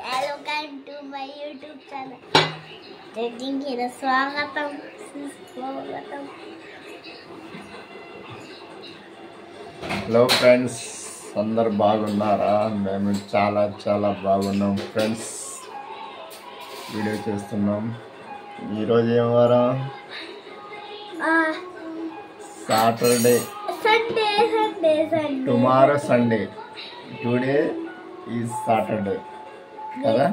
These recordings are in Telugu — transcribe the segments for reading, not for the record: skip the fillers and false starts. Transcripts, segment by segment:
Welcome to my YouTube channel. Judging స్వాగతం సుస్వాగతం. హలో ఫ్రెండ్స్, అందరు బాగున్నారా? మేము చాలా చాలా బాగున్నాం ఫ్రెండ్స్. వీడియో చేస్తున్నాం. ఈరోజు ఏం వారం? Saturday. Sunday Sunday Sunday. Tomorrow Sunday. Today is Saturday కదా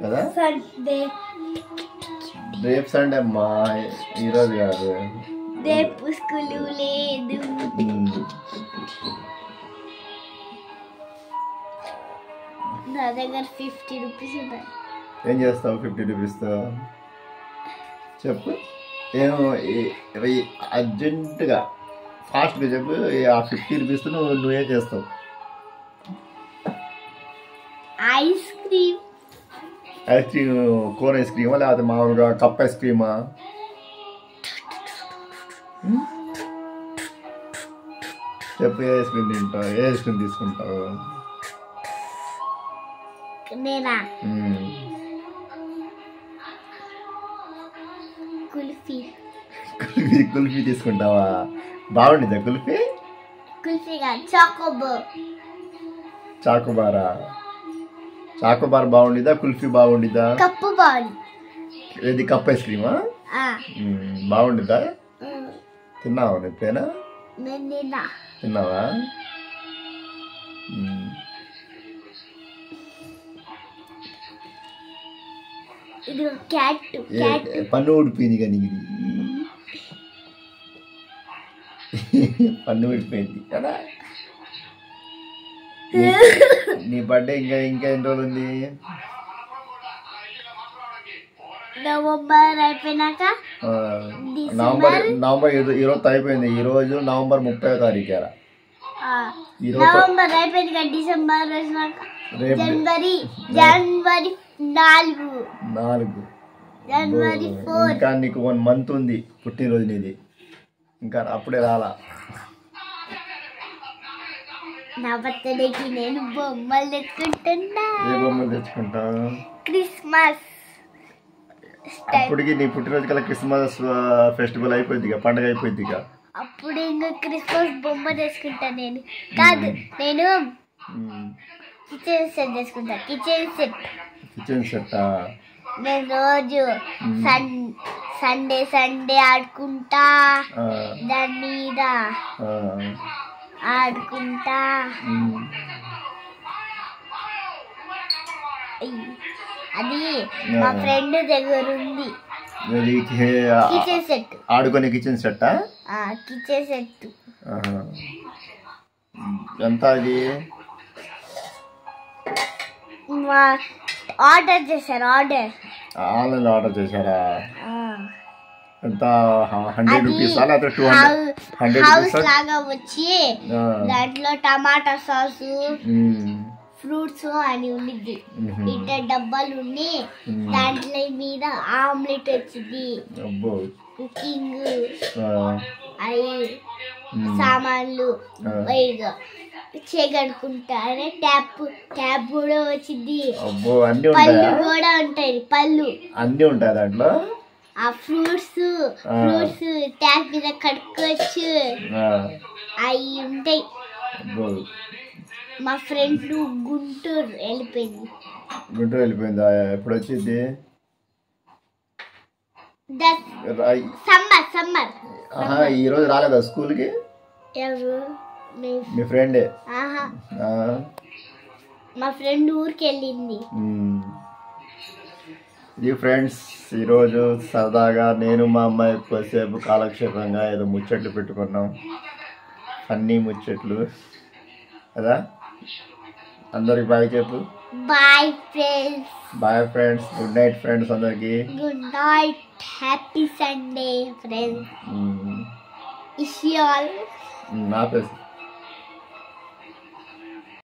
కదా సండే. రేపు సండే అమ్మా, ఈరోజు కాదు. రేపు స్కూల్ లేదు. నా దగ్గర 50 రూపీస్ ఉన్నాయి. ఏం చేస్తావు 50 రూపీస్తో? చెప్పు. ఏమో అర్జెంటుగా ఫాస్ట్గా చెప్పు. ఆ 50 రూపీస్తో నువ్వేం చేస్తావు? Ice cream. Ice cream, cone ice క్రీమా లేకపోతే మామూలుగా కప్ ఐస్ క్రీమా? చెప్పు, ఏ ఐస్ క్రీమ్ తింటావు? ఏ ఐస్ క్రీమ్ తీసుకుంటావు? నేనా? కుల్ఫీ. కుల్ఫీ తీసుకుంటావా? బాగుండిద్దా కుల్ఫీ? కుల్ఫీగా చాకోబార్. చాకోబారా? చాకోబార్ బాగుండిద్దా, కుల్ఫీ బాగుండిద్దా? కప్పు బాగుంది. ఏది, కప్ ఐస్ క్రీమా? బాగుండిద్దా? తిన్నావా ఎప్పుడైనా? నేను తిన్నావా? ఇది క్యాట్. పన్ను ఊడిపోయింది కానీ పన్ను ఊడిపోయింది కదా. నీ బర్త్డే ఇంకా ఎన్ని రోజులు ఉంది? నవంబర్ అయిపోయినాక నవంబర్ ఈరోజు అయిపోయింది. ఈరోజు నవంబర్ 30వ తారీఖు. నవంబర్ అయిపోయింది కదా, డిసెంబర్ వచ్చినాక జనవరి 4. జనవరి 4. ఇంకా నీకు 1 మంత్ ఉంది పుట్టినరోజు నీది. ఇంకా అప్పుడే రాలా. నా బర్త్డేకి నేను బొమ్మలు తెచ్చుకుంటున్నా. ఏ బొమ్మలు తెచ్చుకుంటావు? క్రిస్మస్. అప్పటికి నీ పుట్టినరోజు కల్లా క్రిస్మస్ ఫెస్టివల్ అయిపోయింది, పండుగ అయిపోయింది. అప్పుడు ఇంకా క్రిస్మస్ బొమ్మ తెచ్చుకుంటా. నేను కాదు, నేను కిచెన్ సెట్ తెచ్చుకుంటా. కిచెన్ సెట్ నేను రోజు సండే ఆడుకుంటా. దాని మీద ఆడుకుంటా. అది మా ఫ్రెండ్ దగ్గర ఉంది. Kitchen set. ఆడుకునే కిచెన్ సెట్. కిచెన్ సెట్ ఎంత అది? ఆర్డర్ చేశారు. ఆన్లైన్ ఆర్డర్ చేశారా? ఎంత? 100 రూపీసా లేకపోతే 200 హౌస్ లాగా వచ్చి దాంట్లో టమాటా సాసు, ఫ్రూట్స్ అని ఉండిద్ది. ఇట్లా డబ్బాలు ఉండి దాంట్లో మీద ఆమ్లెట్ వచ్చింది. కుకింగ్ అవి సామాన్లు చేయగడుకుంటానే. ట్యాప్ కూడా వచ్చింది. పళ్ళు కూడా ఉంటాయి. పళ్ళు అన్ని ఉంటాయి దాంట్లో. ఆ ఫ్రూట్స్ ట్యాప్ మీద కడుక్కోవచ్చు. అవి ఉంటాయి. మా ఫ్రెండ్ గుంటూరు వెళ్ళిపోయిందా? ఎప్పుడు వచ్చింది? సమ్మర్. ఈరోజు రాలేదా స్కూల్కి? ఎవరు? మీ ఫ్రెండే. మా ఫ్రెండ్ ఊరికి వెళ్ళింది. ఇది ఫ్రెండ్స్, ఈరోజు సరదాగా నేను మా అమ్మాయి కొద్దిసేపు కాలక్షేపంగా ఏదో ముచ్చట్లు పెట్టుకున్నాం. అన్నీ ముచ్చట్లు కదా. అందరికి బాయ్ చెప్పు. Bye friends. Bye friends. Good night friends అందరికి. Good night. Happy Sunday friends. Wish you all. ఆపేసి